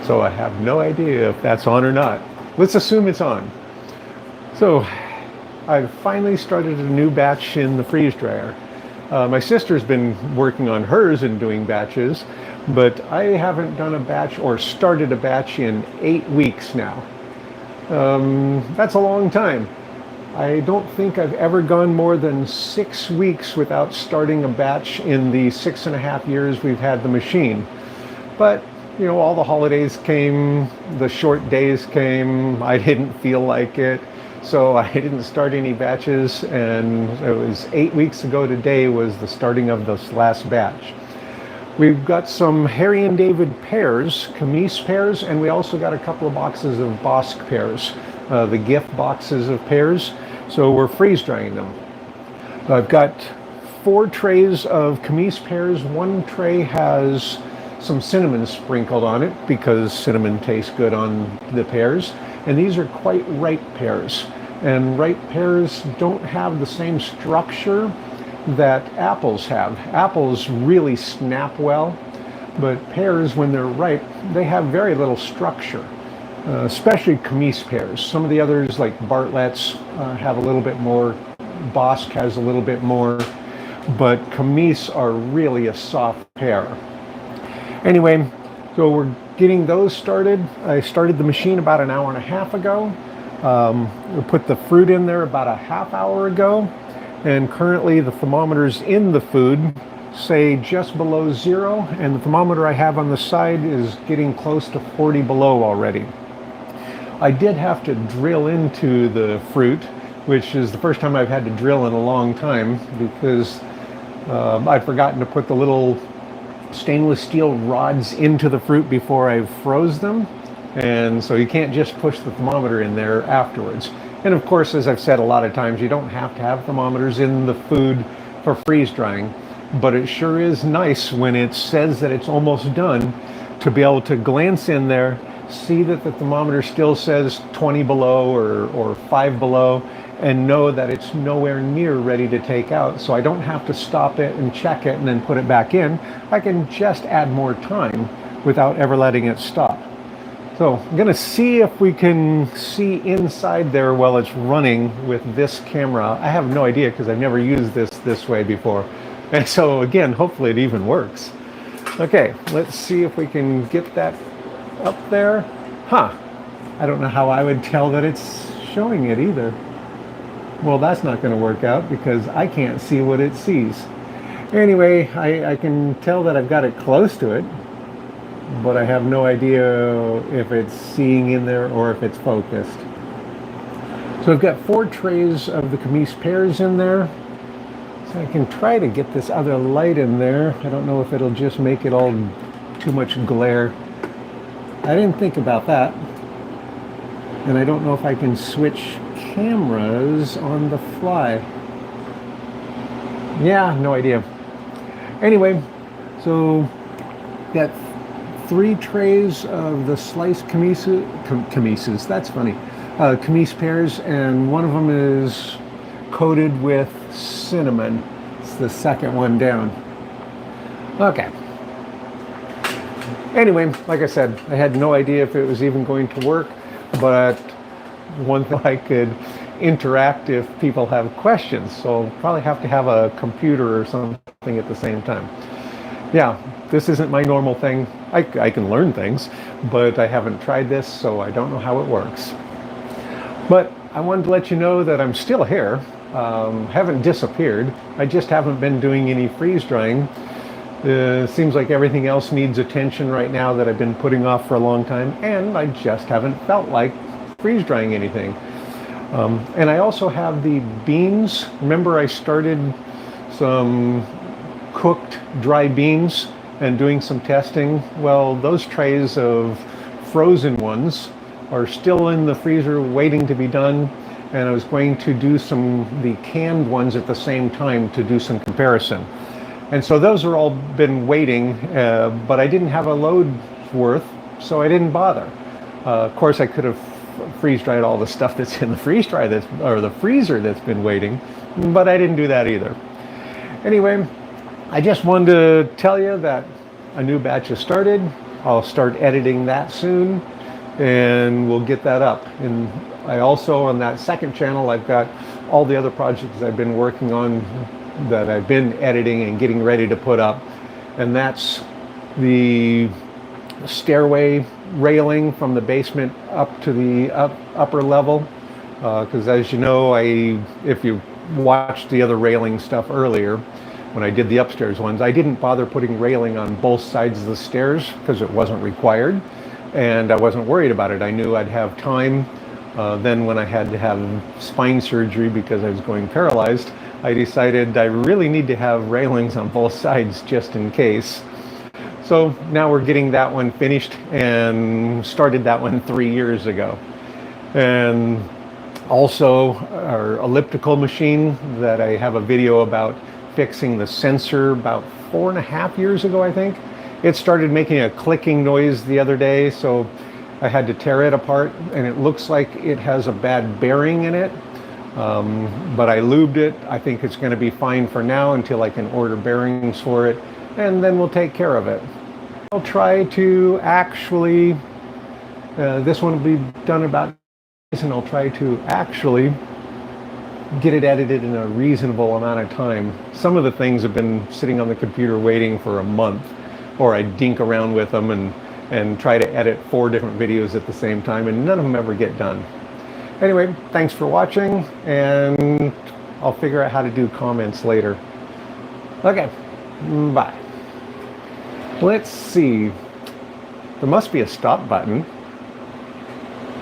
So I have no idea if that's on or not. Let's assume it's on. So I've finally started a new batch in the freeze dryer. My sister's been working on hers and doing batches, but I haven't done a batch or started a batch in 8 weeks now. That's a long time. I don't think I've ever gone more than 6 weeks without starting a batch in the 6.5 years we've had the machine. But, you know, all the holidays came, the short days came, I didn't feel like it, so I didn't start any batches, and it was 8 weeks ago today was the starting of this last batch. We've got some Harry and David pears, Comice pears, and we also got a couple of boxes of Bosc pears, the gift boxes of pears, so we're freeze drying them. I've got 4 trays of Comice pears. One tray has some cinnamon sprinkled on it because cinnamon tastes good on the pears, and these are quite ripe pears, and ripe pears don't have the same structure that apples have. Apples really snap well, but pears, when they're ripe, they have very little structure, especially Comice pears. Some of the others, like Bartlett's, have a little bit more. Bosc has a little bit more, but Comice are really a soft pear. Anyway, so we're getting those started. I started the machine about an hour and a half ago. We put the fruit in there about a half hour ago. And currently the thermometers in the food say just below 0, and the thermometer I have on the side is getting close to 40 below already. I did have to drill into the fruit, which is the first time I've had to drill in a long time, because I'd forgotten to put the little stainless steel rods into the fruit before I froze them, and so you can't just push the thermometer in there afterwards. And of course, as I've said a lot of times, you don't have to have thermometers in the food for freeze drying, but it sure is nice when it says that it's almost done to be able to glance in there, see that the thermometer still says 20 below or 5 below, and know that it's nowhere near ready to take out. So I don't have to stop it and check it and then put it back in. I can just add more time without ever letting it stop. So I'm going to see if we can see inside there while it's running with this camera. I have no idea because I've never used this way before. And so again, hopefully it even works. Okay, let's see if we can get that up there. Huh, I don't know how I would tell that it's showing it either. Well, that's not going to work out because I can't see what it sees. Anyway, I can tell that I've got it close to it, but I have no idea if it's seeing in there or if it's focused. So I've got 4 trays of the Comice pears in there. So I can try to get this other light in there. I don't know if it'll just make it all too much glare. I didn't think about that. And I don't know if I can switch cameras on the fly. Yeah, no idea. Anyway, so got 3 trays of the sliced Comices, that's funny, Comice pears, and one of them is coated with cinnamon. It's the second one down. Okay. Anyway, like I said, I had no idea if it was even going to work, but one thing I could interact if people have questions, so I'll probably have to have a computer or something at the same time. Yeah, this isn't my normal thing. I can learn things, but I haven't tried this, so I don't know how it works. But I wanted to let you know that I'm still here. Haven't disappeared. I just haven't been doing any freeze drying. Seems like everything else needs attention right now that I've been putting off for a long time, and I just haven't felt like freeze drying anything. And I also have the beans. Remember I started some cooked dry beans and doing some testing? Well, those trays of frozen ones are still in the freezer waiting to be done, and I was going to do the canned ones at the same time to do some comparison. And so those are all been waiting, but I didn't have a load worth, so I didn't bother. Of course, I could have freeze dried all the stuff that's in the the freezer that's been waiting, but I didn't do that either. Anyway, I just wanted to tell you that a new batch has started. I'll start editing that soon, and we'll get that up. And I also, on that second channel, I've got all the other projects I've been working on that I've been editing and getting ready to put up. And that's the stairway railing from the basement up to the upper level. Because as you know, if you watched the other railing stuff earlier, when I did the upstairs ones, I didn't bother putting railing on both sides of the stairs because it wasn't required, and I wasn't worried about it. I knew I'd have time. Then when I had to have spine surgery because I was going paralyzed, I decided I really need to have railings on both sides just in case. So now we're getting that one finished, and started that one 3 years ago. And also our elliptical machine that I have a video about fixing the sensor about 4.5 years ago, I think. It started making a clicking noise the other day, so I had to tear it apart, and it looks like it has a bad bearing in it. But I lubed it. I think it's going to be fine for now until I can order bearings for it, and then we'll take care of it. I'll try to actually, this one will be done about, and I'll try to actually get it edited in a reasonable amount of time. Some of the things have been sitting on the computer waiting for a month, or I dink around with them and try to edit 4 different videos at the same time, and none of them ever get done. Anyway, thanks for watching, and I'll figure out how to do comments later. Okay, bye. Let's see. There must be a stop button.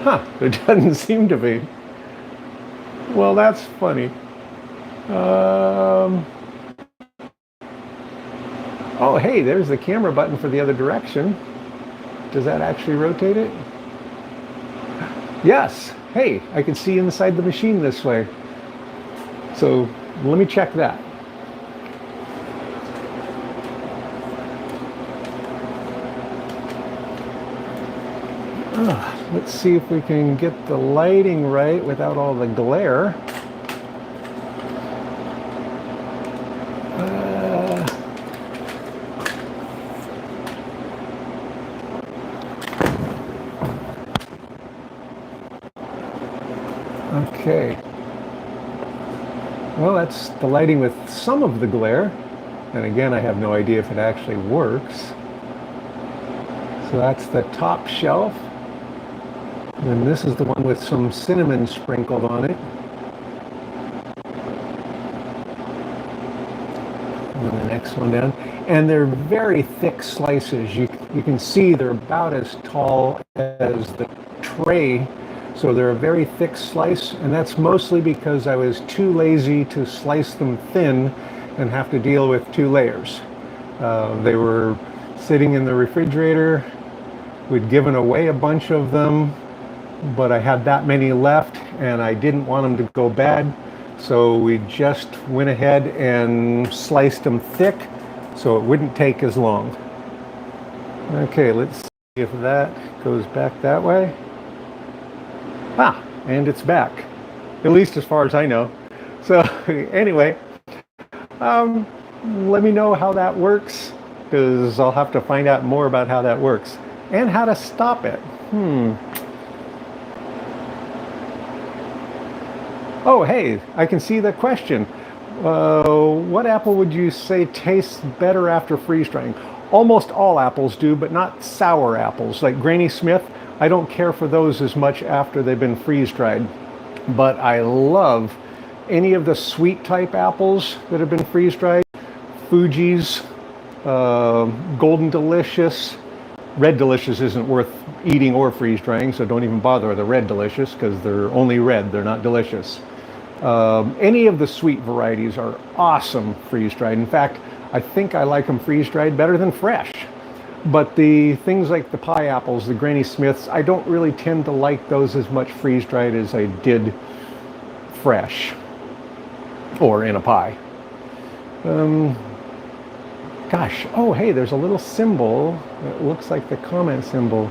Huh, there doesn't seem to be. Well, that's funny. Oh, hey, there's the camera button for the other direction. Does that actually rotate it? Yes. Hey, I can see inside the machine this way. So let me check that. Let's see if we can get the lighting right without all the glare. Okay. Well, that's the lighting with some of the glare. And again, I have no idea if it actually works. So that's the top shelf. And this is the one with some cinnamon sprinkled on it. And the next one down. And they're very thick slices. You can see they're about as tall as the tray. So they're a very thick slice. And that's mostly because I was too lazy to slice them thin and have to deal with 2 layers. They were sitting in the refrigerator. We'd given away a bunch of them, but I had that many left and I didn't want them to go bad, so we just went ahead and sliced them thick so it wouldn't take as long. Okay, let's see if that goes back that way. Ah, and it's back, at least as far as I know. So anyway, let me know how that works, because I'll have to find out more about how that works and how to stop it. Oh, hey, I can see the question. What apple would you say tastes better after freeze drying? Almost all apples do, but not sour apples. Like Granny Smith, I don't care for those as much after they've been freeze dried. But I love any of the sweet type apples that have been freeze dried. Fuji's, Golden Delicious. Red Delicious isn't worth eating or freeze drying, so don't even bother with the Red Delicious because they're only red, they're not delicious. Any of the sweet varieties are awesome freeze dried. In fact, I think I like them freeze dried better than fresh. But the things like the pie apples, the Granny Smiths, I don't really tend to like those as much freeze dried as I did fresh or in a pie. Gosh, oh hey, there's a little symbol. It looks like the comment symbol.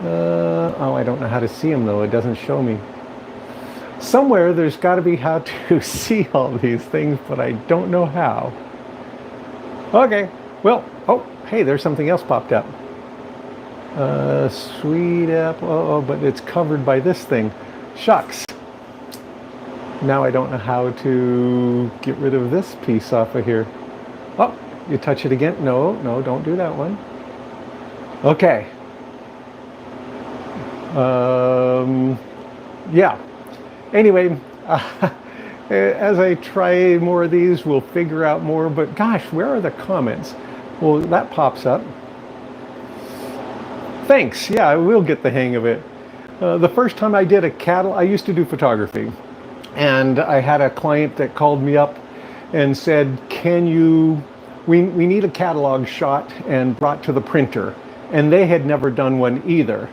Oh, I don't know how to see them though. It doesn't show me. Somewhere there's got to be how to see all these things, but I don't know how. Okay, well, oh, hey, there's something else popped up. Sweet apple. Oh, but it's covered by this thing. Shucks. Now I don't know how to get rid of this piece off of here. Oh, you touch it again. No, no, don't do that one. Okay. Yeah. Anyway, as I try more of these, we'll figure out more. But gosh, where are the comments? Well, that pops up. Thanks. Yeah, I will get the hang of it. The first time I did a catalog, I used to do photography. And I had a client that called me up and said, we need a catalog shot and brought to the printer. And they had never done one either.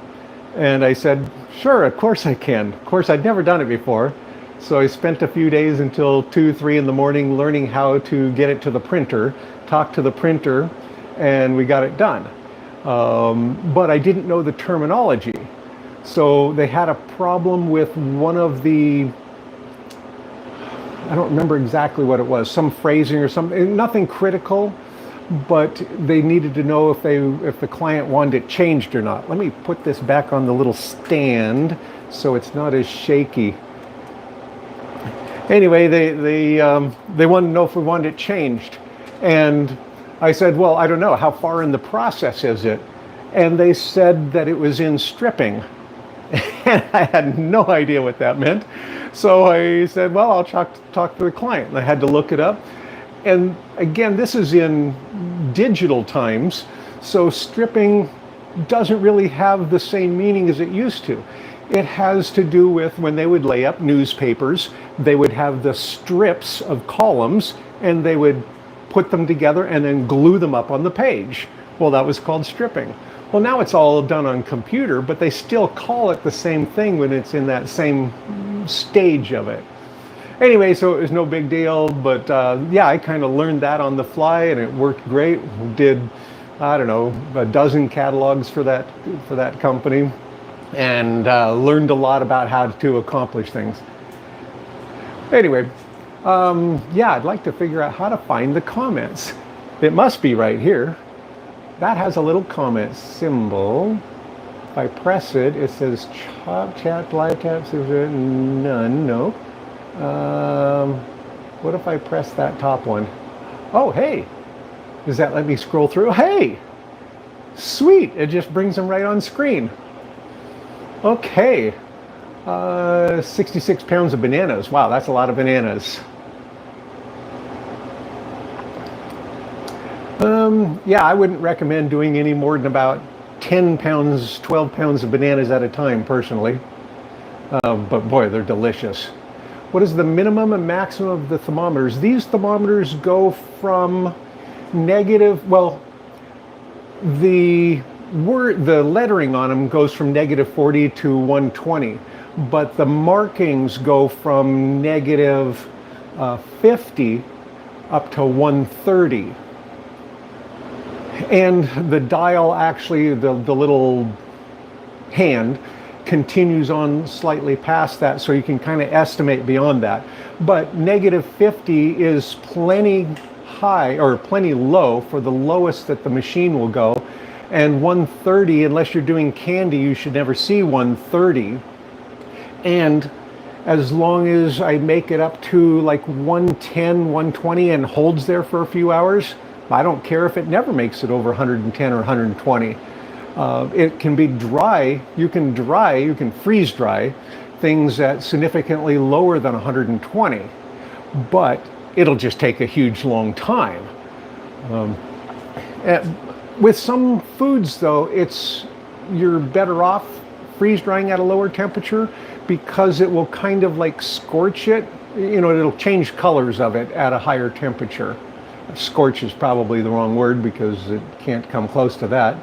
And I said, sure, of course I can. Of course, I'd never done it before. So I spent a few days until 2, 3 in the morning learning how to get it to the printer, talk to the printer, and we got it done. But I didn't know the terminology. So they had a problem with one of the, I don't remember exactly what it was, some phrasing or something, nothing critical, but they needed to know if the client wanted it changed or not. Let me put this back on the little stand so it's not as shaky. Anyway, they wanted to know if we wanted it changed. And I said, well, I don't know, how far in the process is it? And they said that it was in stripping. And I had no idea what that meant. So I said, well, I'll talk to the client. And I had to look it up. And again, this is in digital times. So stripping doesn't really have the same meaning as it used to. It has to do with when they would lay up newspapers, they would have the strips of columns and they would put them together and then glue them up on the page. Well, that was called stripping. Well, now it's all done on computer, but they still call it the same thing when it's in that same stage of it. Anyway, so it was no big deal, but yeah, I kind of learned that on the fly and it worked great. We did, I don't know, a dozen catalogs for that company and learned a lot about how to accomplish things. Anyway, yeah, I'd like to figure out how to find the comments. It must be right here. That has a little comment symbol. If I press it, it says chat, live tabs, none, no. What if I press that top one? Oh, hey, does that let me scroll through? Hey, sweet, it just brings them right on screen. Okay, 66 pounds of bananas. Wow, that's a lot of bananas. Yeah, I wouldn't recommend doing any more than about 10 pounds, 12 pounds of bananas at a time, personally. But boy, they're delicious. What is the minimum and maximum of the thermometers? These thermometers go from negative, well, the lettering on them goes from -40 to 120, but the markings go from -50 up to 130. And the dial actually, the little hand, continues on slightly past that, so you can kind of estimate beyond that. But -50 is plenty high or plenty low for the lowest that the machine will go. And 130, unless you're doing candy, you should never see 130. And as long as I make it up to like 110, 120 and holds there for a few hours, I don't care if it never makes it over 110 or 120. It can be dry. You can freeze dry things at significantly lower than 120, but it'll just take a huge long time. With some foods though, you're better off freeze drying at a lower temperature because it will kind of like scorch it. You know, it'll change colors of it at a higher temperature. Scorch is probably the wrong word because it can't come close to that.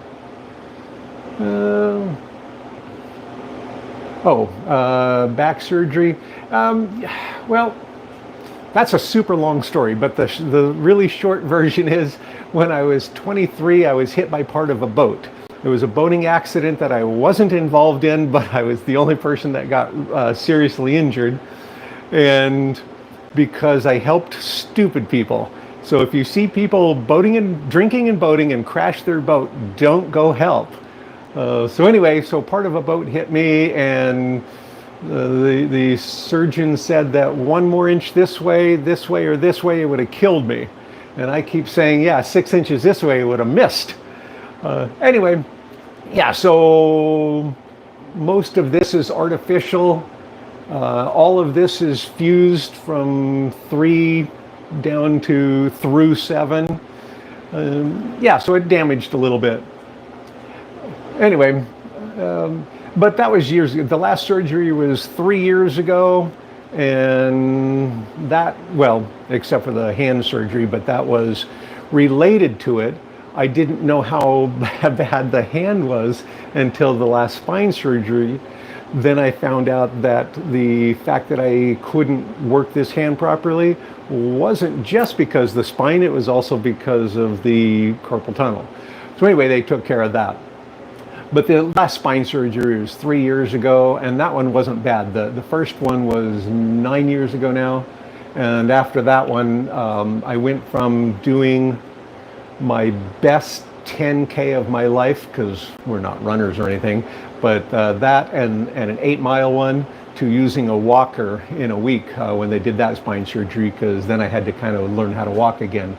Back surgery. Well, that's a super long story, but the really short version is when I was 23, I was hit by part of a boat. It was a boating accident that I wasn't involved in, but I was the only person that got seriously injured. And because I helped stupid people. So if you see people boating and drinking and boating and crash their boat, don't go help. So anyway, so part of a boat hit me, and the surgeon said that 1 more inch this way, or this way, it would have killed me. And I keep saying, yeah, 6 inches this way, it would have missed. Anyway, yeah, so most of this is artificial. All of this is fused from 3 down to through 7. Yeah, so it damaged a little bit. Anyway, but that was years ago. The last surgery was 3 years ago, and that, well, except for the hand surgery, but that was related to it. I didn't know how bad the hand was until the last spine surgery. Then I found out that the fact that I couldn't work this hand properly wasn't just because of the spine, it was also because of the carpal tunnel. So anyway, they took care of that. But the last spine surgery was 3 years ago, and that one wasn't bad. The first one was 9 years ago now. And after that one, I went from doing my best 10K of my life, because we're not runners or anything, but that and an 8-mile one, to using a walker in a week when they did that spine surgery, because then I had to kind of learn how to walk again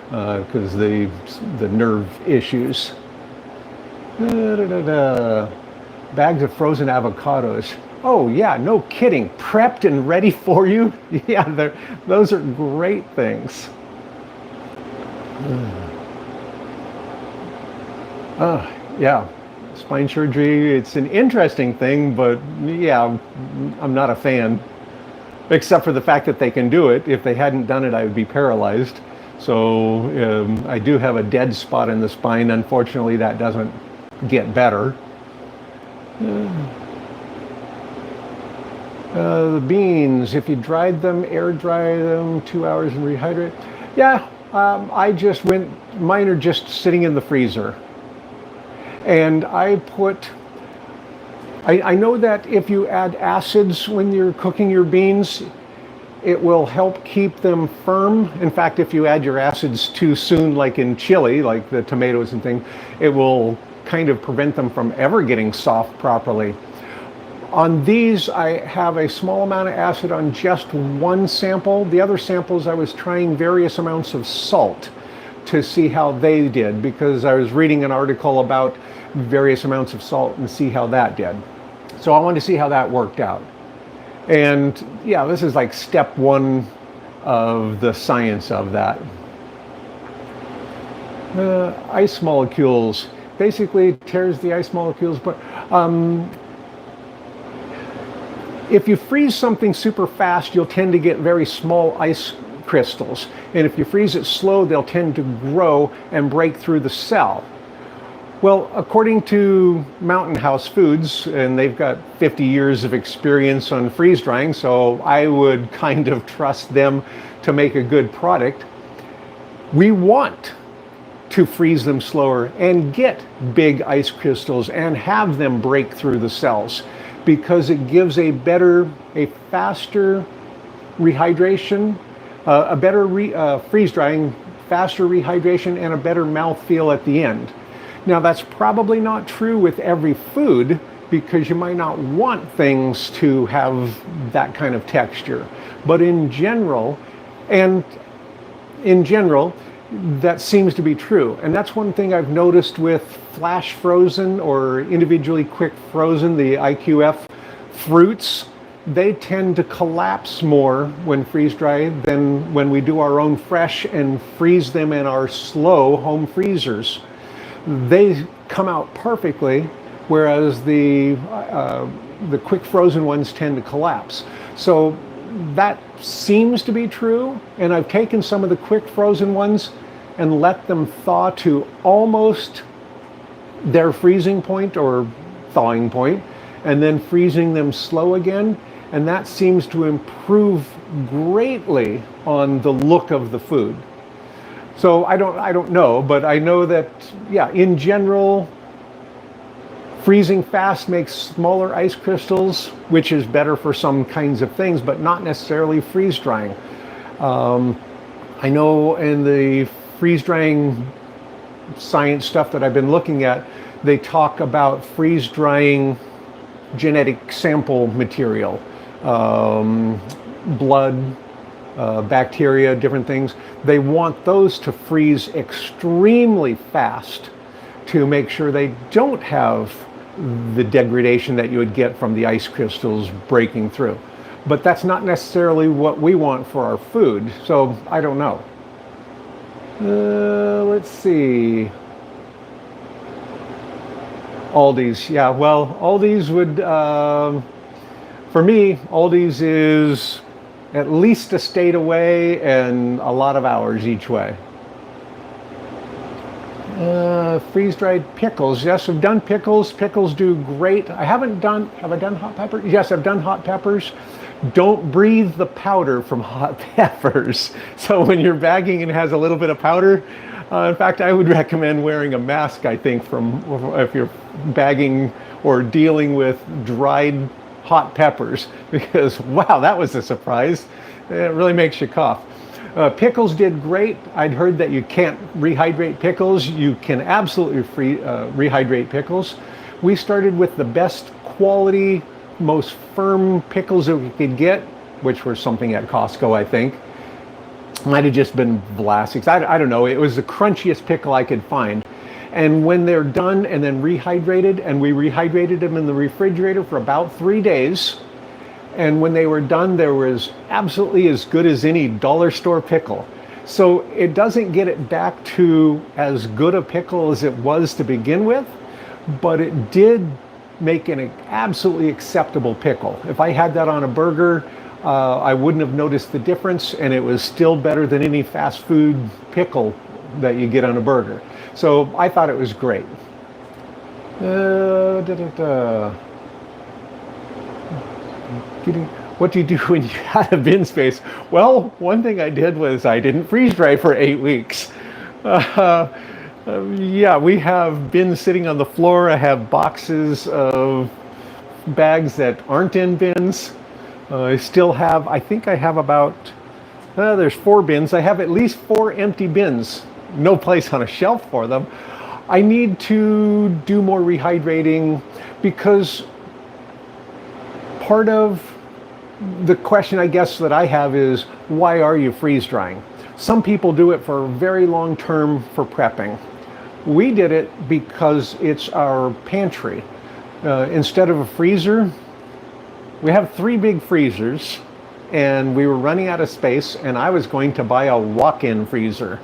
because the nerve issues. Bags of frozen avocados. Oh yeah, no kidding. Prepped and ready for you. Yeah, those are great things. Yeah, spine surgery, it's an interesting thing, but yeah, I'm not a fan. Except for the fact that they can do it. If they hadn't done it, I would be paralyzed. So I do have a dead spot in the spine. Unfortunately, that doesn't get better. The beans, if you dried them, air dry them 2 hours and rehydrate. Yeah, I just went, mine are just sitting in the freezer. And I know that if you add acids when you're cooking your beans, it will help keep them firm. In fact, if you add your acids too soon, like in chili, like the tomatoes and things, it will kind of prevent them from ever getting soft properly. On these, I have a small amount of acid on just one sample. The other samples, I was trying various amounts of salt to see how they did, because I was reading an article about various amounts of salt and see how that did. So I wanted to see how that worked out. And yeah, this is like step 1 of the science of that. Ice molecules. Basically tears the ice molecules, but if you freeze something super fast, you'll tend to get very small ice crystals. And if you freeze it slow, they'll tend to grow and break through the cell. Well, according to Mountain House Foods, and they've got 50 years of experience on freeze drying, so I would kind of trust them to make a good product. We want to freeze them slower and get big ice crystals and have them break through the cells, because it gives a faster rehydration, a better freeze drying, faster rehydration, and a better mouthfeel at the end. Now, that's probably not true with every food, because you might not want things to have that kind of texture. But in general, that seems to be true. And that's one thing I've noticed with flash frozen or individually quick frozen, the IQF fruits. They tend to collapse more when freeze dried than when we do our own fresh and freeze them in our slow home freezers. They come out perfectly, whereas the quick frozen ones tend to collapse. So that seems to be true, and I've taken some of the quick frozen ones and let them thaw to almost their freezing point or thawing point, and then freezing them slow again, and that seems to improve greatly on the look of the food. So I don't know, but I know that, yeah, in general, freezing fast makes smaller ice crystals, which is better for some kinds of things, but not necessarily freeze drying. I know in the freeze drying science stuff that I've been looking at, they talk about freeze drying genetic sample material, blood, bacteria, different things. They want those to freeze extremely fast to make sure they don't have the degradation that you would get from the ice crystals breaking through. But that's not necessarily what we want for our food, so I don't know. Let's see. Aldi's, yeah, well, Aldi's would, for me, Aldi's is at least a state away and a lot of hours each way. Freeze-dried pickles. Yes, I've done pickles. Pickles do great. Have I done hot peppers? Yes, I've done hot peppers. Don't breathe the powder from hot peppers. So when you're bagging and it has a little bit of powder, in fact, I would recommend wearing a mask, I think, if you're bagging or dealing with dried hot peppers, because wow, that was a surprise. It really makes you cough. Pickles did great. I'd heard that you can't rehydrate pickles. You can absolutely rehydrate pickles. We started with the best quality, most firm pickles that we could get, which were something at Costco, I think. Might have just been Vlasics. I don't know. It was the crunchiest pickle I could find. And when they're done and then rehydrated, and we rehydrated them in the refrigerator for about 3 days, and when they were done, they were absolutely as good as any dollar store pickle. So it doesn't get it back to as good a pickle as it was to begin with, but it did make an absolutely acceptable pickle. If I had that on a burger, I wouldn't have noticed the difference, and it was still better than any fast food pickle that you get on a burger. So I thought it was great. What do you do when you had a bin space? Well, one thing I did was I didn't freeze dry for 8 weeks. Yeah, we have bins sitting on the floor. I have boxes of bags that aren't in bins. I still have, I think I have about, there's 4 bins. I have at least 4 empty bins. No place on a shelf for them. I need to do more rehydrating, because part of the question, I guess, that I have is, why are you freeze drying? Some people do it for very long term for prepping. We did it because it's our pantry. Instead of a freezer, we have 3 big freezers, and we were running out of space, and I was going to buy a walk-in freezer.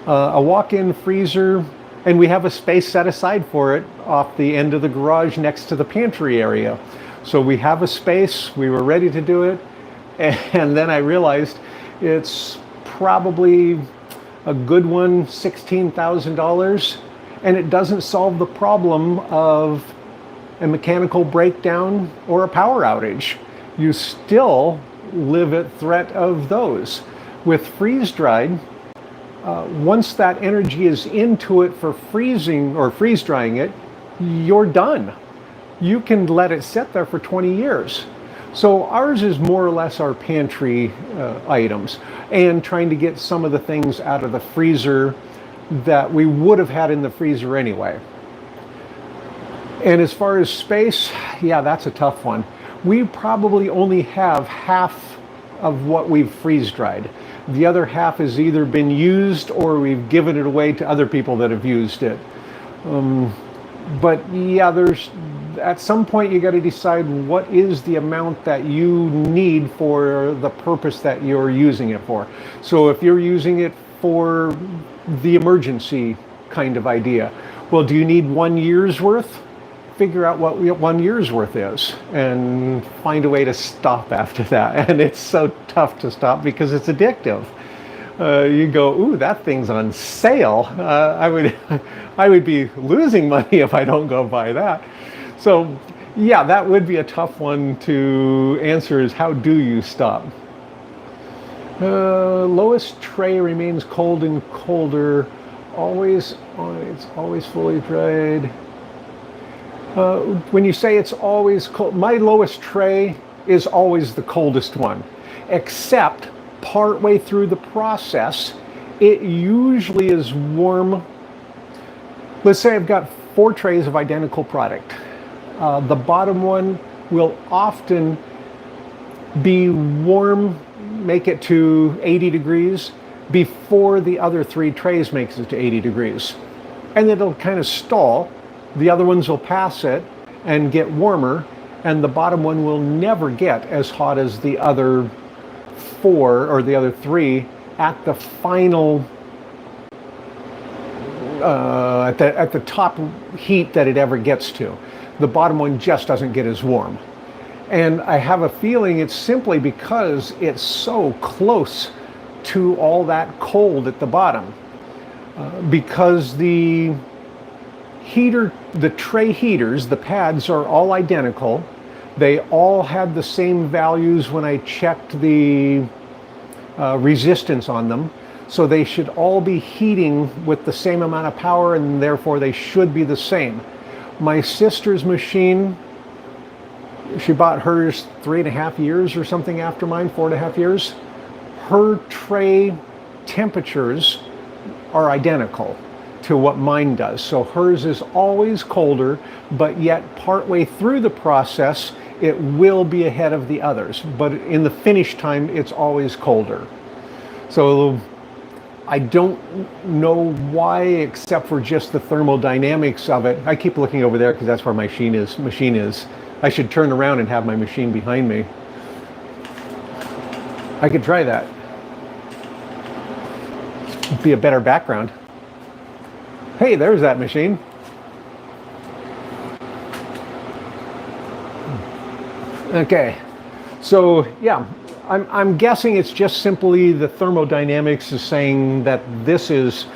A walk-in freezer, and we have a space set aside for it off the end of the garage next to the pantry area. So we have a space, we were ready to do it, and then I realized it's probably a good one, $16,000, and it doesn't solve the problem of a mechanical breakdown or a power outage. You still live at threat of those. With freeze-dried, once that energy is into it for freezing or freeze-drying it, you're done. You can let it sit there for 20 years. So ours is more or less our pantry items, and trying to get some of the things out of the freezer that we would have had in the freezer anyway. And as far as space, yeah, that's a tough one. We probably only have half of what we've freeze-dried. The other half has either been used or we've given it away to other people that have used it. But yeah, at some point you got to decide what is the amount that you need for the purpose that you're using it for. So if you're using it for the emergency kind of idea, well, do you need 1 year's worth? Figure out what 1 year's worth is and find a way to stop after that. And it's so tough to stop because it's addictive. You go, ooh, that thing's on sale. I would be losing money if I don't go buy that. So yeah, that would be a tough one to answer, is how do you stop? Lowest tray remains cold and colder. It's always fully dried. When you say it's always cold, my lowest tray is always the coldest one, except partway through the process, it usually is warm. Let's say I've got 4 trays of identical product. The bottom one will often be warm, make it to 80 degrees before the other 3 trays makes it to 80 degrees. And then it'll kind of stall. The other ones will pass it and get warmer, and the bottom one will never get as hot as the other 4 or the other 3 at the final at the top heat that it ever gets to. The bottom one just doesn't get as warm. And I have a feeling it's simply because it's so close to all that cold at the bottom. Because the tray heaters, the pads, are all identical. They all had the same values when I checked the resistance on them. So they should all be heating with the same amount of power, and therefore they should be the same. My sister's machine, she bought hers 3.5 years or something after mine, 4.5 years. Her tray temperatures are identical to what mine does. So hers is always colder, but yet partway through the process, it will be ahead of the others. But in the finish time, it's always colder. So I don't know why, except for just the thermodynamics of it. I keep looking over there because that's where my machine is. I should turn around and have my machine behind me. I could try that. It'd be a better background. Hey, there's that machine. Okay, so yeah, I'm guessing it's just simply the thermodynamics is saying that this is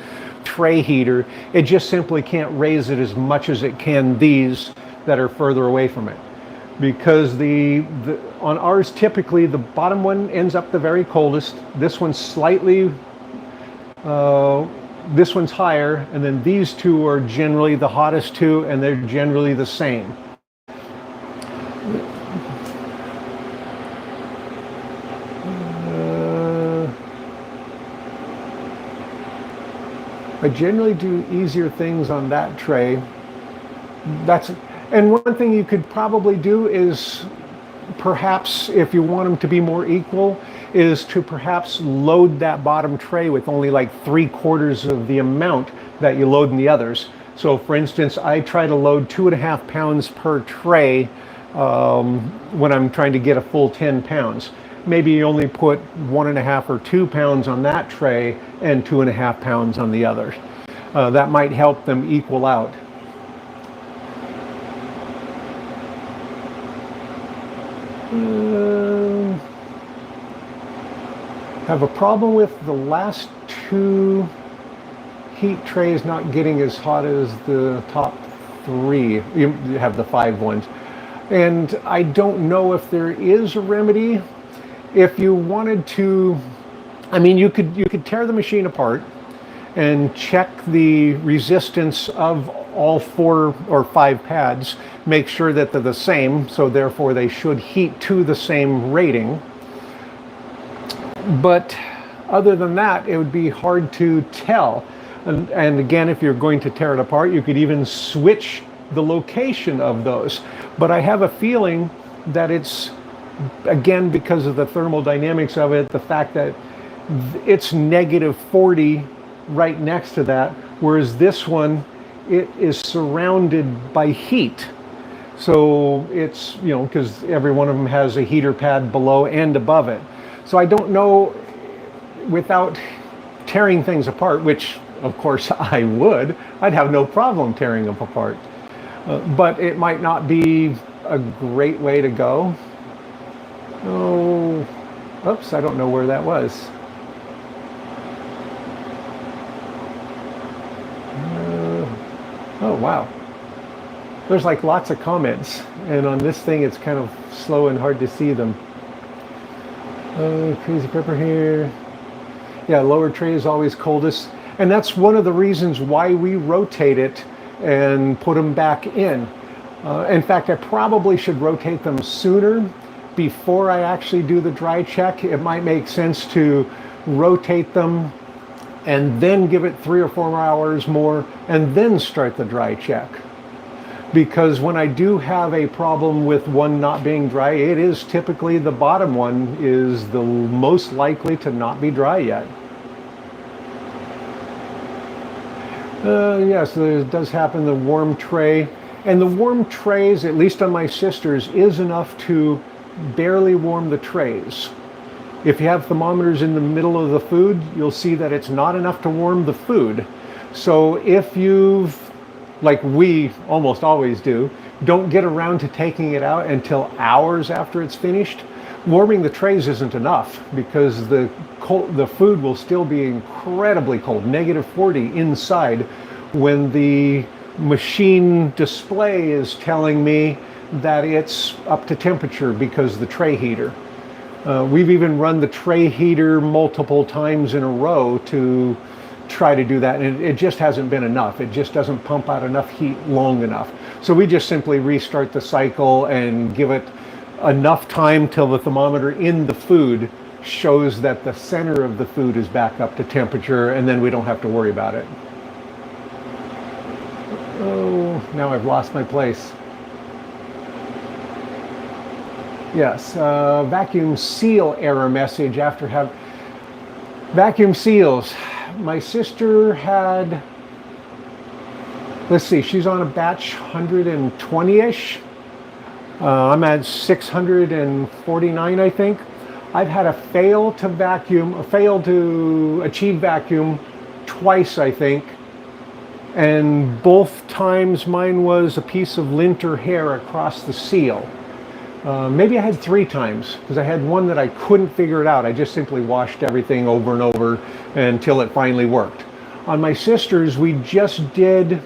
tray heater. It just simply can't raise it as much as it can these that are further away from it. Because on ours, typically the bottom one ends up the very coldest. This one's slightly, this one's higher, and then these 2 are generally the hottest 2, and they're generally the same. I generally do easier things on that tray. And one thing you could probably do is, perhaps if you want them to be more equal, is to perhaps load that bottom tray with only like 3/4 of the amount that you load in the others. So for instance, I try to load 2.5 pounds per tray when I'm trying to get a full 10 pounds. Maybe you only put 1.5 or 2 pounds on that tray and 2.5 pounds on the other. That might help them equal out. Have a problem with the last 2 heat trays not getting as hot as the top 3. You have the 5 ones. And I don't know if there is a remedy. If you wanted to, I mean, you could tear the machine apart and check the resistance of all 4 or 5 pads, make sure that they're the same, so therefore they should heat to the same rating. But other than that, it would be hard to tell. And again, if you're going to tear it apart, you could even switch the location of those. But I have a feeling that it's, again, because of the thermodynamics of it, the fact that it's -40 right next to that, whereas this one, it is surrounded by heat. So it's, you know, because every one of them has a heater pad below and above it. So I don't know, without tearing things apart, which of course I would, I'd have no problem tearing them apart. But it might not be a great way to go. Oh, oops, I don't know where that was. Oh, wow. There's like lots of comments, and on this thing it's kind of slow and hard to see them. Crazy Pepper here. Yeah, lower tray is always coldest. And that's one of the reasons why we rotate it and put them back in. In fact, I probably should rotate them sooner before I actually do the dry check. It might make sense to rotate them and then give it 3 or 4 hours more and then start the dry check. because when I do have a problem with one not being dry, it is typically the bottom one is the most likely to not be dry yet. Yes, it does happen, the warm tray. And the warm trays, at least on my sister's, is enough to barely warm the trays. If you have thermometers in the middle of the food, you'll see that it's not enough to warm the food. So if you've, like we almost always do, don't get around to taking it out until hours after it's finished, warming the trays isn't enough, because the food will still be incredibly cold, -40 inside, when the machine display is telling me that it's up to temperature because the tray heater. We've even run the tray heater multiple times in a row to try to do that, and it just hasn't been enough. It just doesn't pump out enough heat long enough. So we just simply restart the cycle and give it enough time till the thermometer in the food shows that the center of the food is back up to temperature, and then we don't have to worry about it. Oh, now I've lost my place. Yes, vacuum seal error message after vacuum seals. My sister had, let's see, she's on a batch 120-ish. I'm at 649, I think. I've had a fail to achieve vacuum twice, I think. And both times mine was a piece of lint or hair across the seal. Maybe I had 3 times, because I had one that I couldn't figure it out. I just simply washed everything over and over until it finally worked. On my sister's, we just did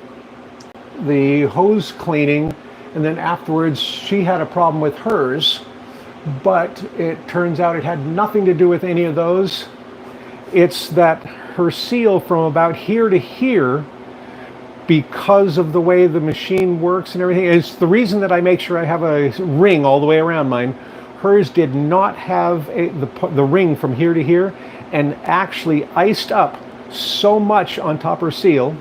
the hose cleaning, and then afterwards she had a problem with hers, but it turns out it had nothing to do with any of those. It's that her seal from about here to here, because of the way the machine works and everything, it's the reason that I make sure I have a ring all the way around mine. Hers did not have the ring from here to here, and actually iced up so much on top of her seal,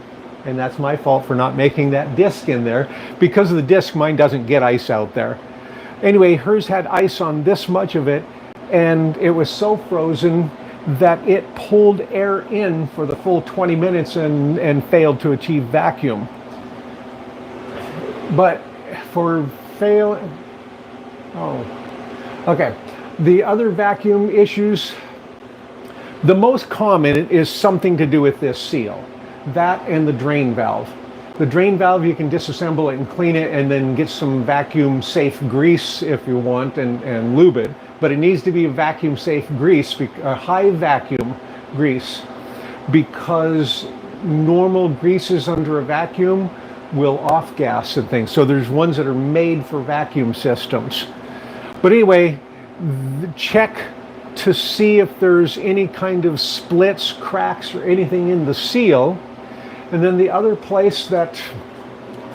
and that's my fault for not making that disc in there. Because of the disc, mine doesn't get ice out there. Anyway, hers had ice on this much of it, and it was so frozen that it pulled air in for the full 20 minutes and failed to achieve vacuum. But for okay. The other vacuum issues, the most common is something to do with this seal. That and the drain valve. The drain valve, you can disassemble it and clean it and then get some vacuum safe grease if you want and lube it. But it needs to be a vacuum safe grease, a high vacuum grease, because normal greases under a vacuum will off gas and things. So there's ones that are made for vacuum systems. But anyway, check to see if there's any kind of splits, cracks, or anything in the seal. And then the other place that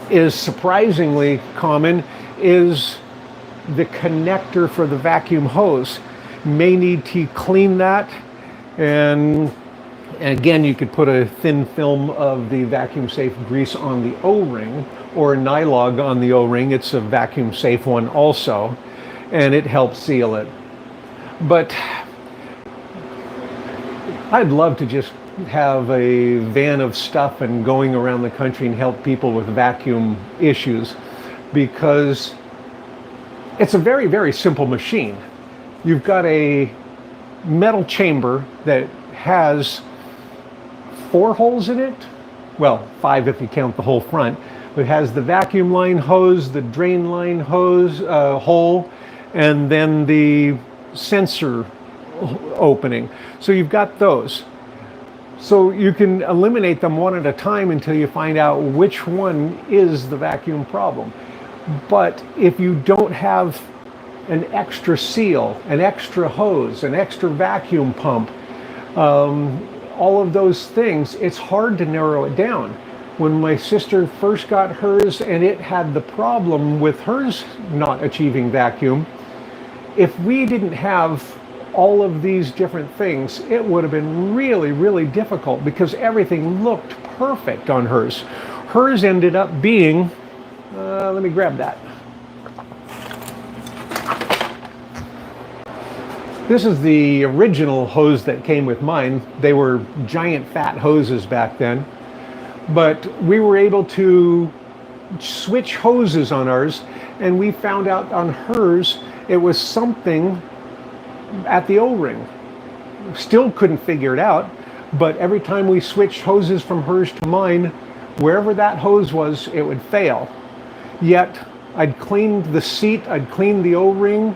is surprisingly common is the connector for the vacuum hose. May need to clean that, and again, you could put a thin film of the vacuum safe grease on the O-ring, or a Nylog on the O-ring. It's a vacuum safe one also, and it helps seal it. But I'd love to just have a van of stuff and going around the country and help people with vacuum issues, because it's a very, very simple machine. You've got a metal chamber that has 4 holes in it. Well, 5 if you count the whole front. It has the vacuum line hose, the drain line hose hole, and then the sensor opening. So you've got those. So you can eliminate them one at a time until you find out which one is the vacuum problem. But if you don't have an extra seal, an extra hose, an extra vacuum pump, all of those things, it's hard to narrow it down. When my sister first got hers and it had the problem with hers not achieving vacuum, if we didn't have all of these different things, it would have been really, really difficult, because everything looked perfect on hers. Hers ended up being Let me grab that. This is the original hose that came with mine. They were giant fat hoses back then. But we were able to switch hoses on ours, and we found out on hers it was something at the O-ring. Still couldn't figure it out, but every time we switched hoses from hers to mine, wherever that hose was, it would fail. Yet I'd cleaned the seat, I'd cleaned the O-ring,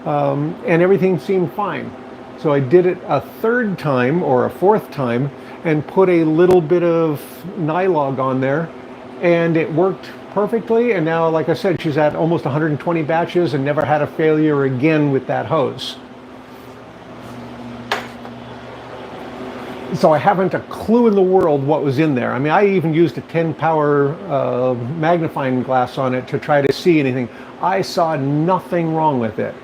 and everything seemed fine. So I did it a third time or a fourth time and put a little bit of nylog on there, and it worked perfectly. And now, like I said, she's at almost 120 batches and never had a failure again with that hose. So I haven't a clue in the world what was in there. I mean, I even used a 10 power magnifying glass on it to try to see anything. I saw nothing wrong with it,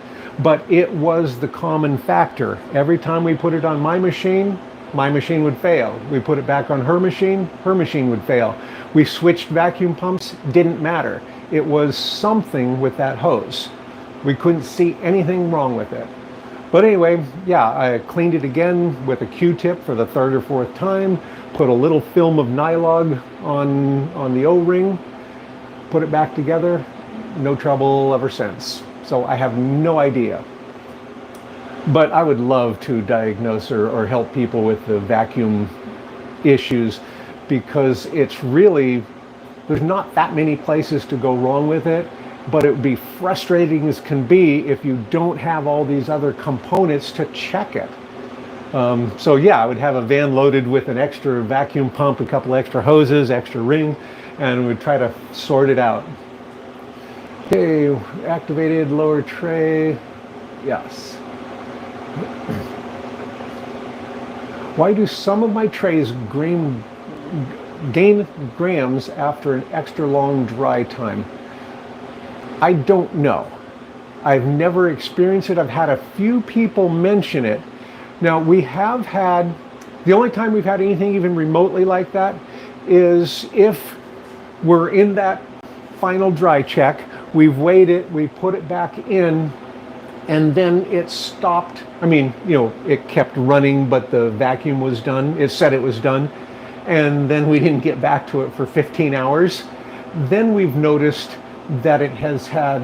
but it was the common factor. Every time we put it on my machine would fail. We put it back on her machine would fail. We switched vacuum pumps, didn't matter. It was something with that hose. We couldn't see anything wrong with it. But anyway, yeah, I cleaned it again with a Q-tip for the third or fourth time, put a little film of nylog on the O-ring, put it back together, no trouble ever since. So I have no idea. But I would love to diagnose or help people with the vacuum issues, because it's really, there's not that many places to go wrong with it, but it would be frustrating as can be if you don't have all these other components to check it. So yeah, I would have a van loaded with an extra vacuum pump, a couple extra hoses, extra ring, and we'd try to sort it out. Okay, activated lower tray, yes. Why do some of my trays gain grams after an extra long dry time? I don't know. I've never experienced it. I've had a few people mention it. Now, we have had, the only time we've had anything even remotely like that is if we're in that final dry check, we've weighed it, we put it back in, and then it stopped. I mean, you know, it kept running, but the vacuum was done. It said it was done. And then we didn't get back to it for 15 hours. Then we've noticed that it has had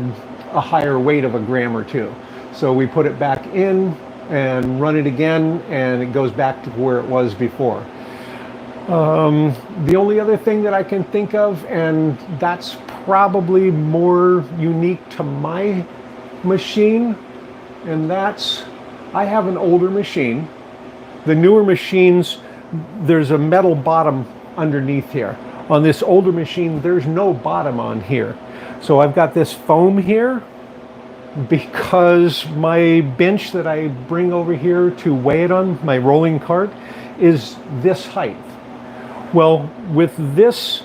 a higher weight of a gram or two. So we put it back in and run it again, and it goes back to where it was before. The only other thing that I can think of, and that's probably more unique to my machine, and that's, I have an older machine. The newer machines, there's a metal bottom underneath here. On this older machine, there's no bottom on here. So I've got this foam here because my bench that I bring over here to weigh it on, my rolling cart, is this height. Well, with this,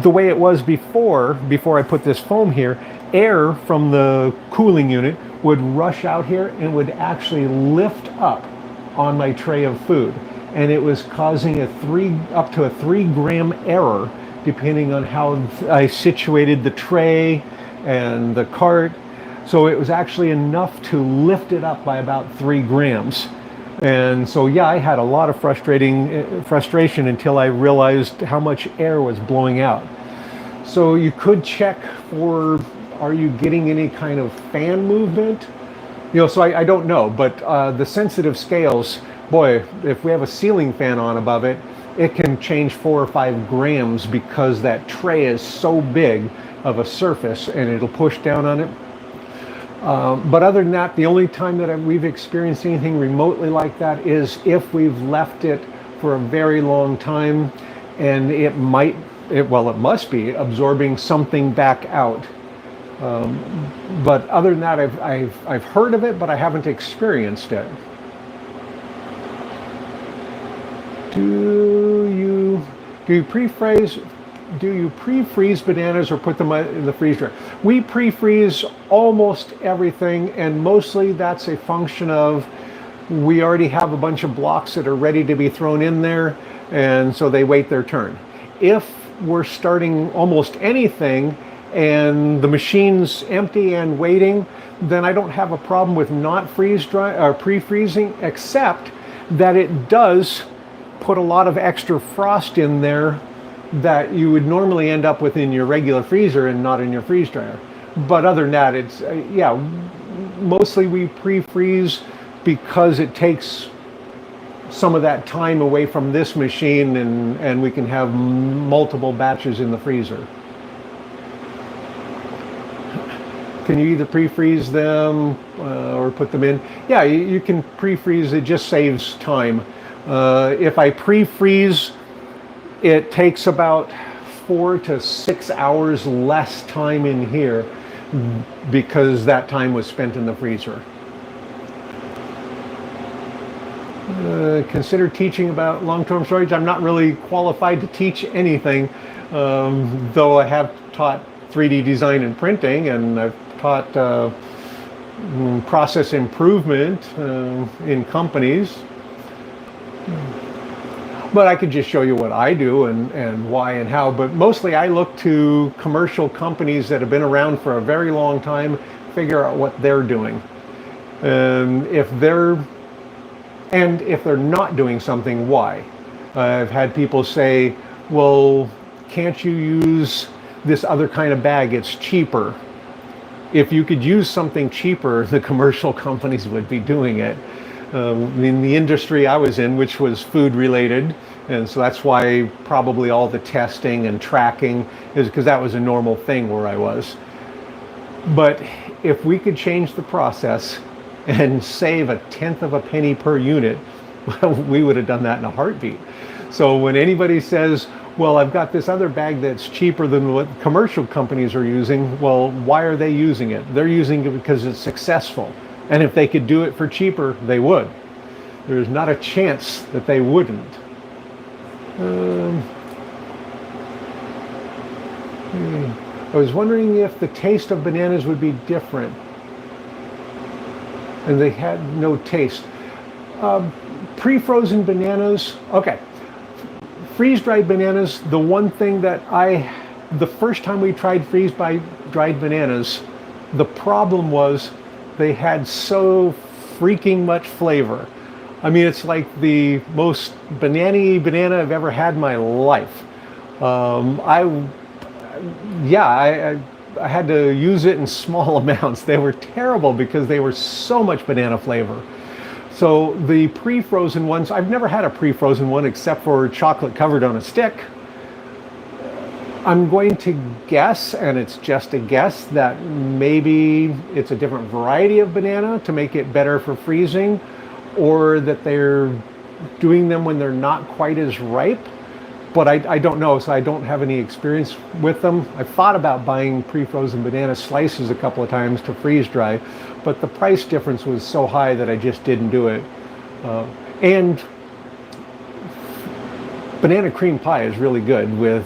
the way it was before I put this foam here, air from the cooling unit would rush out here and would actually lift up on my tray of food. And it was causing up to a 3 gram error, depending on how I situated the tray and the cart. So it was actually enough to lift it up by about 3 grams. And so yeah, I had a lot of frustration until I realized how much air was blowing out. So you could check for, are you getting any kind of fan movement? You know, so I don't know, but the sensitive scales, boy, if we have a ceiling fan on above it, it can change 4 or 5 grams because that tray is so big of a surface and it'll push down on it. But other than that, the only time that we've experienced anything remotely like that is if we've left it for a very long time and it must be absorbing something back out. But other than that, I've heard of it, but I haven't experienced it. Do you pre-freeze bananas or put them in the freezer? We pre-freeze almost everything, and mostly that's a function of we already have a bunch of blocks that are ready to be thrown in there, and so they wait their turn. If we're starting almost anything and the machine's empty and waiting, then I don't have a problem with not freeze dry or pre-freezing, except that it does put a lot of extra frost in there that you would normally end up with in your regular freezer and not in your freeze dryer. But other than that, it's yeah, mostly we pre-freeze because it takes some of that time away from this machine, and we can have multiple batches in the freezer. Can you either pre-freeze them or put them in? Yeah, you can pre-freeze. It just saves time. If I pre-freeze, it takes about 4 to 6 hours less time in here because that time was spent in the freezer. Consider teaching about long-term storage. I'm not really qualified to teach anything, though I have taught 3D design and printing, and I've taught process improvement in companies. But I could just show you what I do and why and how. But mostly I look to commercial companies that have been around for a very long time, figure out what they're doing. If they're not doing something, why? I've had people say, well, can't you use this other kind of bag? It's cheaper. If you could use something cheaper, the commercial companies would be doing it. In the industry I was in, which was food related, and so that's why probably all the testing and tracking is because that was a normal thing where I was. But if we could change the process and save 1/10 of a penny per unit, well, we would have done that in a heartbeat. So when anybody says, well, I've got this other bag that's cheaper than what commercial companies are using, well, why are they using it? They're using it because it's successful. And if they could do it for cheaper, they would. There's not a chance that they wouldn't. I was wondering if the taste of bananas would be different. And they had no taste. Pre-frozen bananas, okay. Freeze-dried bananas, the one thing that the first time we tried freeze-dried bananas, the problem was they had so freaking much flavor. I mean, it's like the most banana-y banana I've ever had in my life. I had to use it in small amounts. They were terrible because they were so much banana flavor. So the pre-frozen ones, I've never had a pre-frozen one except for chocolate covered on a stick. I'm going to guess, and it's just a guess, that maybe it's a different variety of banana to make it better for freezing, or that they're doing them when they're not quite as ripe. But I don't know, so I don't have any experience with them. I've thought about buying pre-frozen banana slices a couple of times to freeze dry, but the price difference was so high that I just didn't do it. And banana cream pie is really good with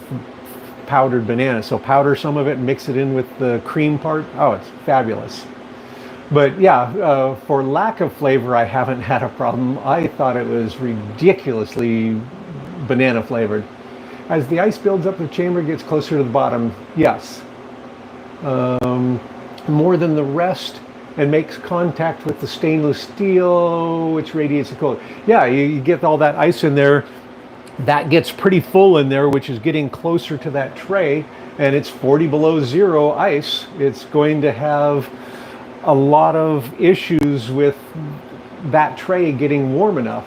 powdered banana. So powder some of it and mix it in with the cream part. Oh, it's fabulous. But yeah, for lack of flavor, I haven't had a problem. I thought it was ridiculously banana flavored. As the ice builds up, the chamber gets closer to the bottom. Yes. More than the rest, and makes contact with the stainless steel, which radiates the cold. Yeah, you get all that ice in there. That gets pretty full in there, which is getting closer to that tray, and it's 40 below zero ice. It's going to have a lot of issues with that tray getting warm enough.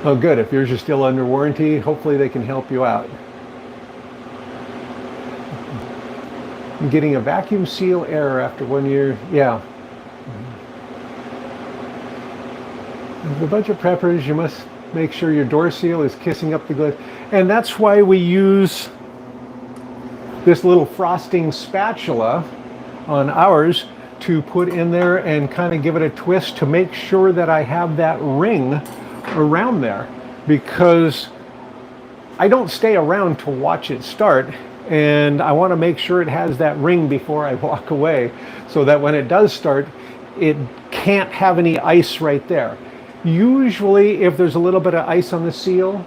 Oh, good. If yours is still under warranty, hopefully they can help you out. Getting a vacuum seal error after 1 year. Yeah. With a bunch of preppers, you must make sure your door seal is kissing up the glass. And that's why we use this little frosting spatula on ours to put in there and kind of give it a twist to make sure that I have that ring around there, because I don't stay around to watch it start, and I want to make sure it has that ring before I walk away, so that when it does start, it can't have any ice right there. Usually, if there's a little bit of ice on the seal,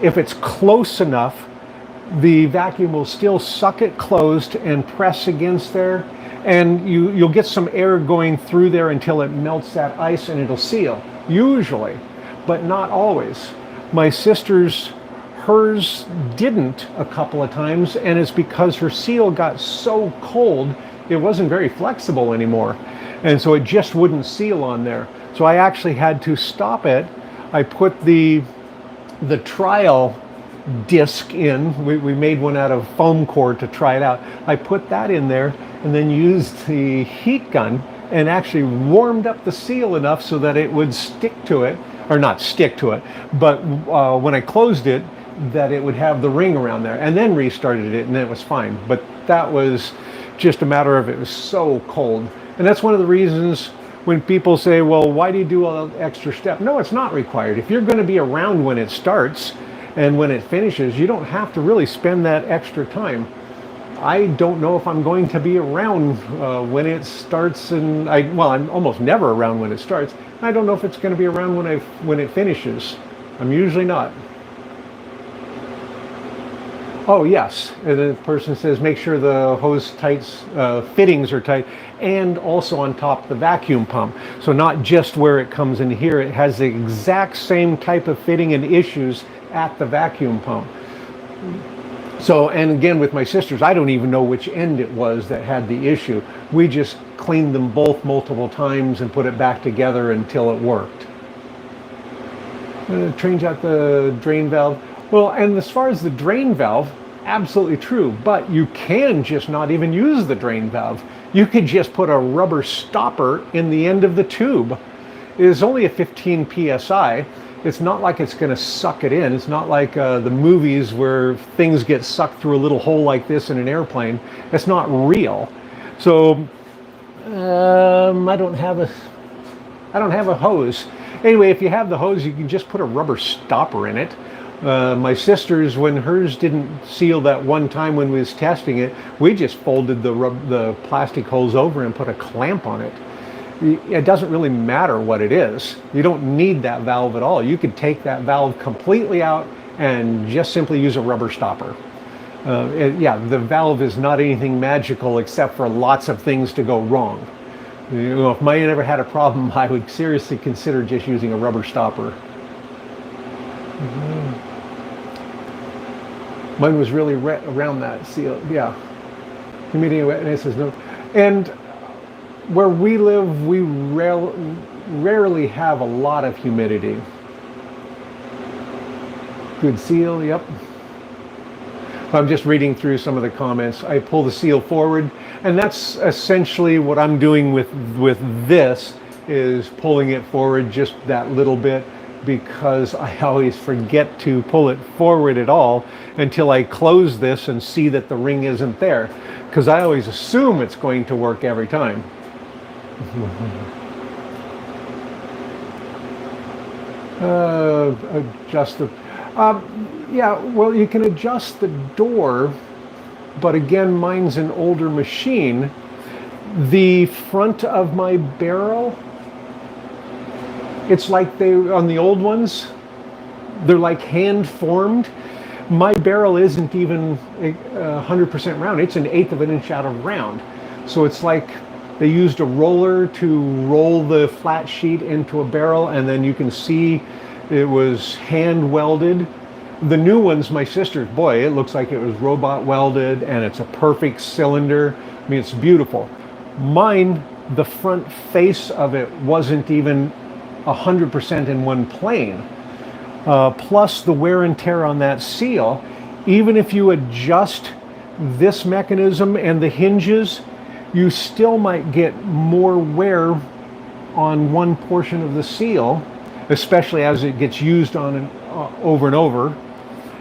if it's close enough, the vacuum will still suck it closed and press against there, and you'll get some air going through there until it melts that ice and it'll seal, usually, but not always. My sister's, hers didn't a couple of times, and it's because her seal got so cold it wasn't very flexible anymore, and so it just wouldn't seal on there. So I actually had to stop it. I put the trial disc in. We made one out of foam core to try it out. I put that in there and then used the heat gun and actually warmed up the seal enough so that it would stick to it, or not stick to it, but when I closed it, that it would have the ring around there, and then restarted it, and then it was fine. But that was just a matter of, it was so cold. And that's one of the reasons when people say, well, why do you do an extra step? No, it's not required. If you're going to be around when it starts and when it finishes, you don't have to really spend that extra time. I don't know if I'm going to be around when it starts, and I'm almost never around when it starts. I don't know if it's going to be around when it finishes. I'm usually not. Oh yes, and the person says make sure the hose fittings are tight, and also on top of the vacuum pump. So not just where it comes in here, it has the exact same type of fitting and issues at the vacuum pump. So, and again with my sisters, I don't even know which end it was that had the issue. We just cleaned them both multiple times and put it back together until it worked. Change out the drain valve. Well, and as far as the drain valve, absolutely true, but you can just not even use the drain valve. You could just put a rubber stopper in the end of the tube. It is only a 15 psi. It's not like it's going to suck it in. It's not like the movies where things get sucked through a little hole like this in an airplane. It's not real. So I don't have a hose. Anyway, if you have the hose, you can just put a rubber stopper in it. My sister's, when hers didn't seal that one time when we was testing it, we just folded the plastic holes over and put a clamp on it. It doesn't really matter what it is. You don't need that valve at all. You could take that valve completely out and just simply use a rubber stopper. The valve is not anything magical except for lots of things to go wrong. You know, if mine ever had a problem, I would seriously consider just using a rubber stopper. Mine was really around that seal, yeah. Humidity and wetness is no. And where we live, we rarely have a lot of humidity. Good seal, yep. I'm just reading through some of the comments. I pull the seal forward, and that's essentially what I'm doing with this, is pulling it forward just that little bit, because I always forget to pull it forward at all until I close this and see that the ring isn't there, because I always assume it's going to work every time. Adjust the yeah, well, you can adjust the door, but again, mine's an older machine. The front of my barrel, it's like on the old ones, they're like hand formed. My barrel isn't even 100% round. It's 1/8 of an inch out of round. So it's like they used a roller to roll the flat sheet into a barrel, and then you can see it was hand welded. The new ones, my sister's, boy, it looks like it was robot welded, and it's a perfect cylinder. I mean, it's beautiful. Mine, the front face of it wasn't even 100% in one plane. Plus the wear and tear on that seal, even if you adjust this mechanism and the hinges, you still might get more wear on one portion of the seal, especially as it gets used on over and over.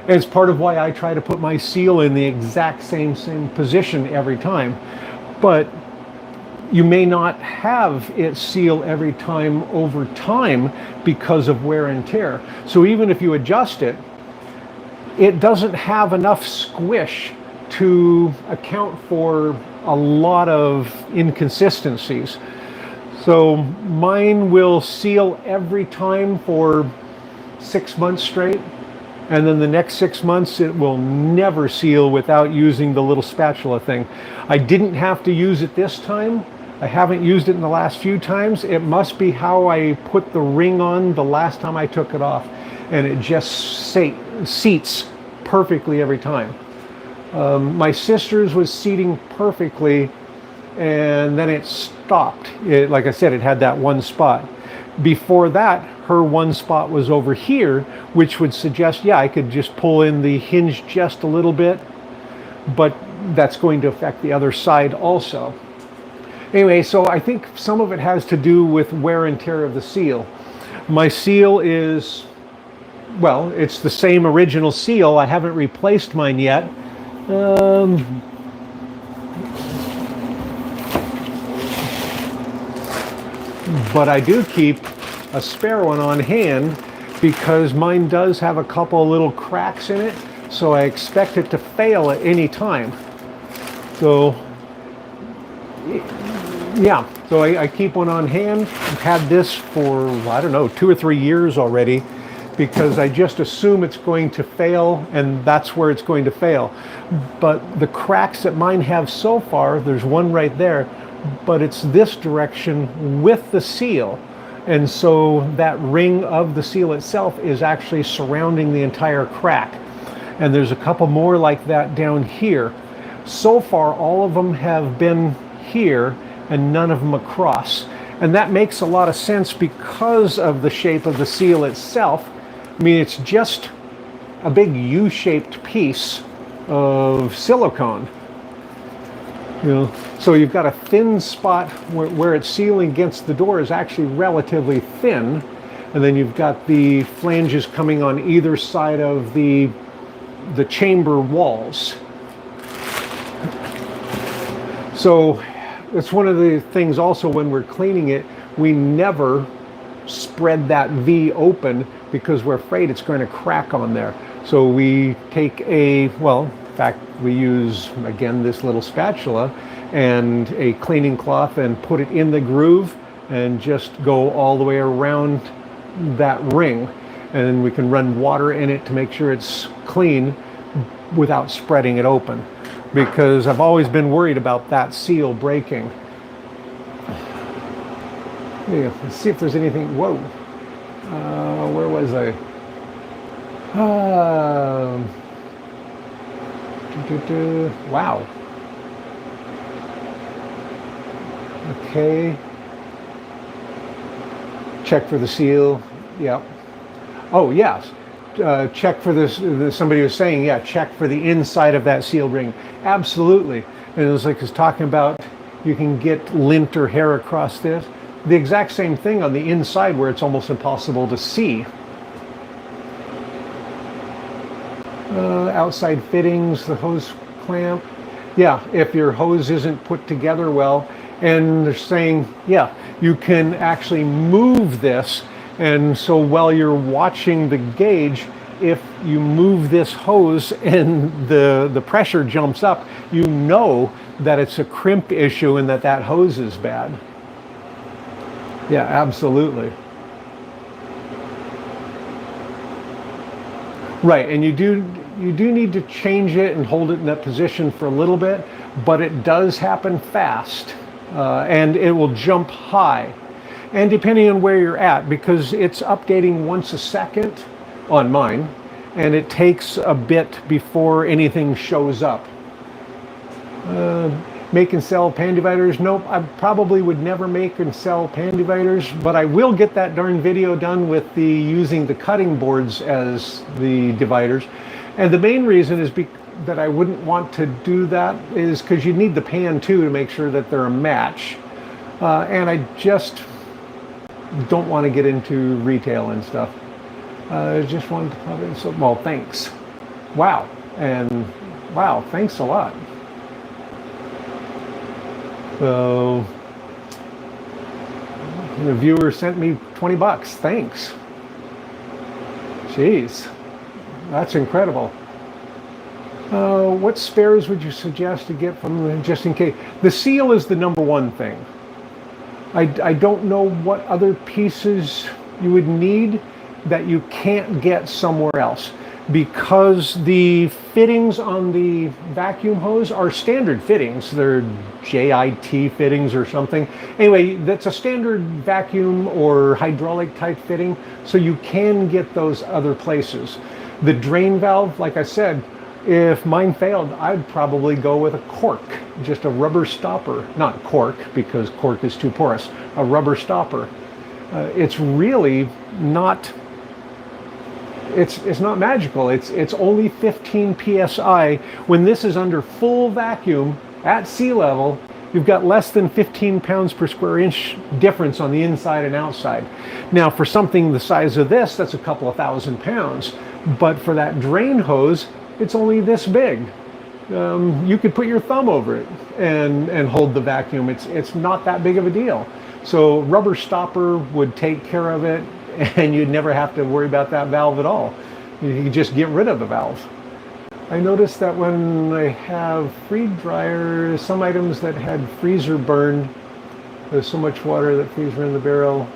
It's part of why I try to put my seal in the exact same position every time. But you may not have it seal every time over time because of wear and tear. So even if you adjust it, it doesn't have enough squish to account for a lot of inconsistencies. So mine will seal every time for 6 months straight. And then the next 6 months, it will never seal without using the little spatula thing. I didn't have to use it this time. I haven't used it in the last few times. It must be how I put the ring on the last time I took it off. And it just seats perfectly every time. My sister's was seating perfectly, and then it stopped. Like I said, it had that one spot. Before that, her one spot was over here, which would suggest, yeah, I could just pull in the hinge just a little bit, but that's going to affect the other side also. Anyway, so I think some of it has to do with wear and tear of the seal. My seal is, well, it's the same original seal. I haven't replaced mine yet. But I do keep a spare one on hand because mine does have a couple little cracks in it, so I expect it to fail at any time. So yeah, so I keep one on hand. I've had this for, I don't know, 2 or 3 years already, because I just assume it's going to fail, and that's where it's going to fail. But the cracks that mine have so far, there's one right there, but it's this direction with the seal. And so that ring of the seal itself is actually surrounding the entire crack. And there's a couple more like that down here. So far, all of them have been here and none of them across. And that makes a lot of sense because of the shape of the seal itself. I mean, it's just a big U-shaped piece of silicone. You know, so you've got a thin spot where it's sealing against the door is actually relatively thin, and then you've got the flanges coming on either side of the chamber walls. So it's one of the things also when we're cleaning it, we never spread that V open because we're afraid it's going to crack on there. So we take in fact, we use, again, this little spatula and a cleaning cloth and put it in the groove and just go all the way around that ring. And then we can run water in it to make sure it's clean without spreading it open, because I've always been worried about that seal breaking. Yeah, let's see if there's anything. Whoa, where was I? Wow. Okay. Check for the seal. Yep. Oh, yes. Check for this. Somebody was saying, yeah, check for the inside of that seal ring. Absolutely. And it was like it's talking about you can get lint or hair across this. The exact same thing on the inside where it's almost impossible to see. Outside fittings, the hose clamp. Yeah, if your hose isn't put together well, and they're saying, yeah, you can actually move this. And so while you're watching the gauge, if you move this hose and the pressure jumps up, you know that it's a crimp issue and that hose is bad. Yeah, absolutely. Right, and you do need to change it and hold it in that position for a little bit, but it does happen fast, and it will jump high. And depending on where you're at, because it's updating once a second on mine, and it takes a bit before anything shows up. Make and sell pan dividers? Nope, I probably would never make and sell pan dividers, but I will get that darn video done with using the cutting boards as the dividers. And the main reason is that I wouldn't want to do that is because you need the pan too to make sure that they're a match. And I just don't want to get into retail and stuff. I just wanted to put in so, well, thanks. Wow, and wow, thanks a lot. So the viewer sent me 20 bucks. Thanks. Jeez, that's incredible. What spares would you suggest to get from just in case? The seal is the number one thing. I don't know what other pieces you would need that you can't get somewhere else, because the fittings on the vacuum hose are standard fittings. They're JIT fittings or something. Anyway, that's a standard vacuum or hydraulic type fitting, so you can get those other places. The drain valve, like I said, if mine failed, I'd probably go with a cork, just a rubber stopper. Not cork, because cork is too porous. A rubber stopper. It's really not, it's not magical. It's only 15 psi. When this is under full vacuum at sea level, you've got less than 15 pounds per square inch difference on the inside and outside. Now, for something the size of this, that's a couple of thousand pounds. But for that drain hose, it's only this big. You could put your thumb over it and hold the vacuum. It's not that big of a deal. So rubber stopper would take care of it, and you'd never have to worry about that valve at all. You could just get rid of the valve. I noticed that when I have freeze dryers, some items that had freezer burned, there's so much water that freezer in the barrel.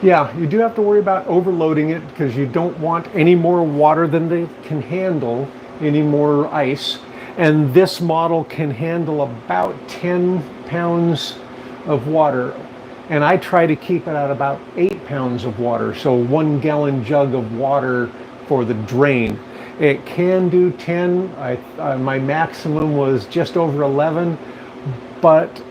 Yeah, you do have to worry about overloading it, because you don't want any more water than they can handle, any more ice. And this model can handle about 10 pounds of water. And I try to keep it at about 8 pounds of water, so 1 gallon jug of water for the drain. It can do 10. My maximum was just over 11, but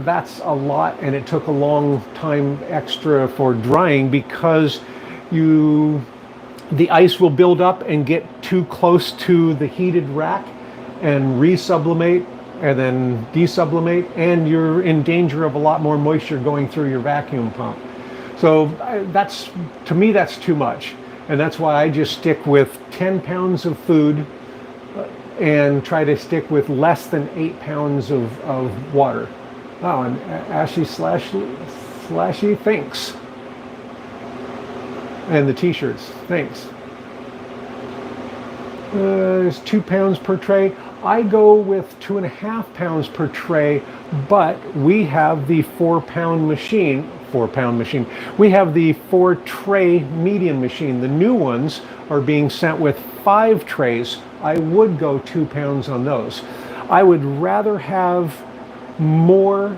that's a lot, and it took a long time extra for drying, because the ice will build up and get too close to the heated rack and resublimate and then desublimate, and you're in danger of a lot more moisture going through your vacuum pump. So that's, to me, that's too much, and that's why I just stick with 10 pounds of food and try to stick with less than 8 pounds of water. Oh, and Ashy Slashy, thanks. And the t-shirts, thanks. It's 2 pounds per tray. I go with 2.5 pounds per tray, but we have the 4-pound machine. We have the 4-tray medium machine. The new ones are being sent with 5 trays. I would go 2 pounds on those. I would rather have more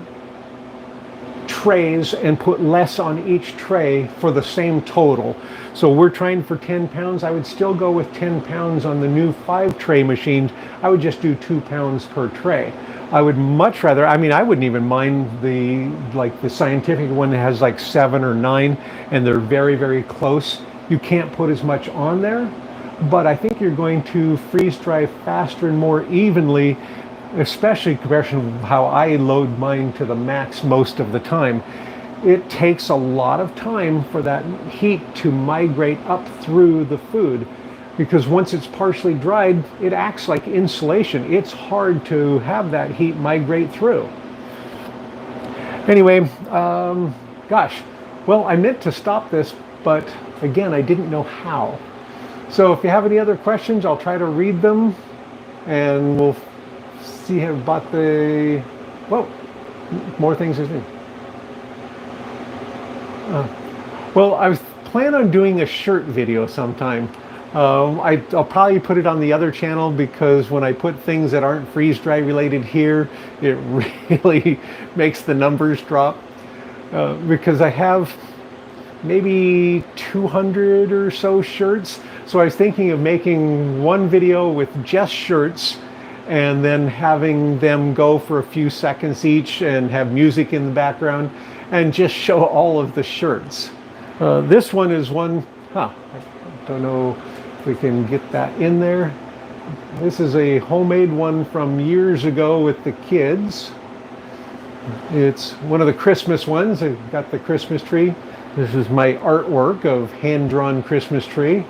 trays and put less on each tray for the same total. So we're trying for 10 pounds. I would still go with 10 pounds on the new 5-tray machines. I would just do 2 pounds per tray. I would much rather, I mean, I wouldn't even mind the scientific one that has like 7 or 9, and they're very, very close. You can't put as much on there, but I think you're going to freeze dry faster and more evenly, especially compared to how I load mine to the max most of the time. It takes a lot of time for that heat to migrate up through the food, because once it's partially dried, it acts like insulation. It's hard to have that heat migrate through. Anyway, gosh, well, I meant to stop this, but again, I didn't know how. So if you have any other questions, I'll try to read them, and we'll see about the, whoa, more things to do. Well, I was planning on doing a shirt video sometime. I'll probably put it on the other channel, because when I put things that aren't freeze dry related here, it really makes the numbers drop. Because I have maybe 200 or so shirts. So I was thinking of making one video with just shirts, and then having them go for a few seconds each and have music in the background and just show all of the shirts. This one is one, I don't know if we can get that in there. This is a homemade one from years ago with the kids. It's one of the Christmas ones. I've got the Christmas tree. This is my artwork of hand-drawn Christmas tree.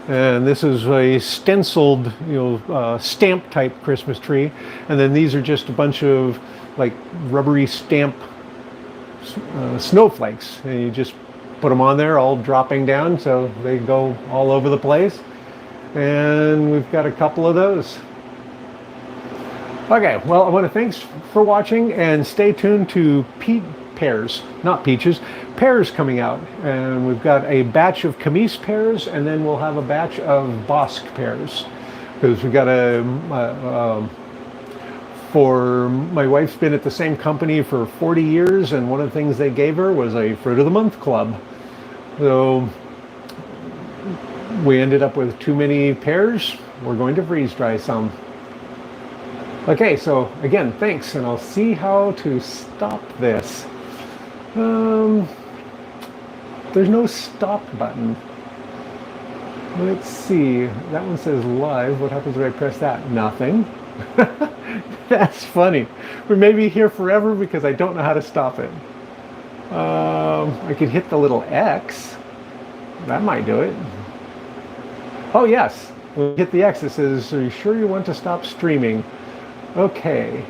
And this is a stenciled, stamp type Christmas tree. And then these are just a bunch of like rubbery stamp snowflakes. And you just put them on there, all dropping down, so they go all over the place. And we've got a couple of those. Okay, well, I want to thanks for watching and stay tuned to pears, not peaches, pears coming out. And we've got a batch of Comice pears, and then we'll have a batch of Bosque pears. Because we've got for my wife's been at the same company for 40 years, and one of the things they gave her was a Fruit of the Month club. So we ended up with too many pears. We're going to freeze dry some. Okay, so again, thanks, and I'll see how to stop this. There's no stop button. Let's see, that one says live. What happens if I press that? Nothing. That's funny. We may be here forever because I don't know how to stop it. I could hit the little X. That might do it. Oh yes, when you hit the X, it says, are you sure you want to stop streaming? Okay.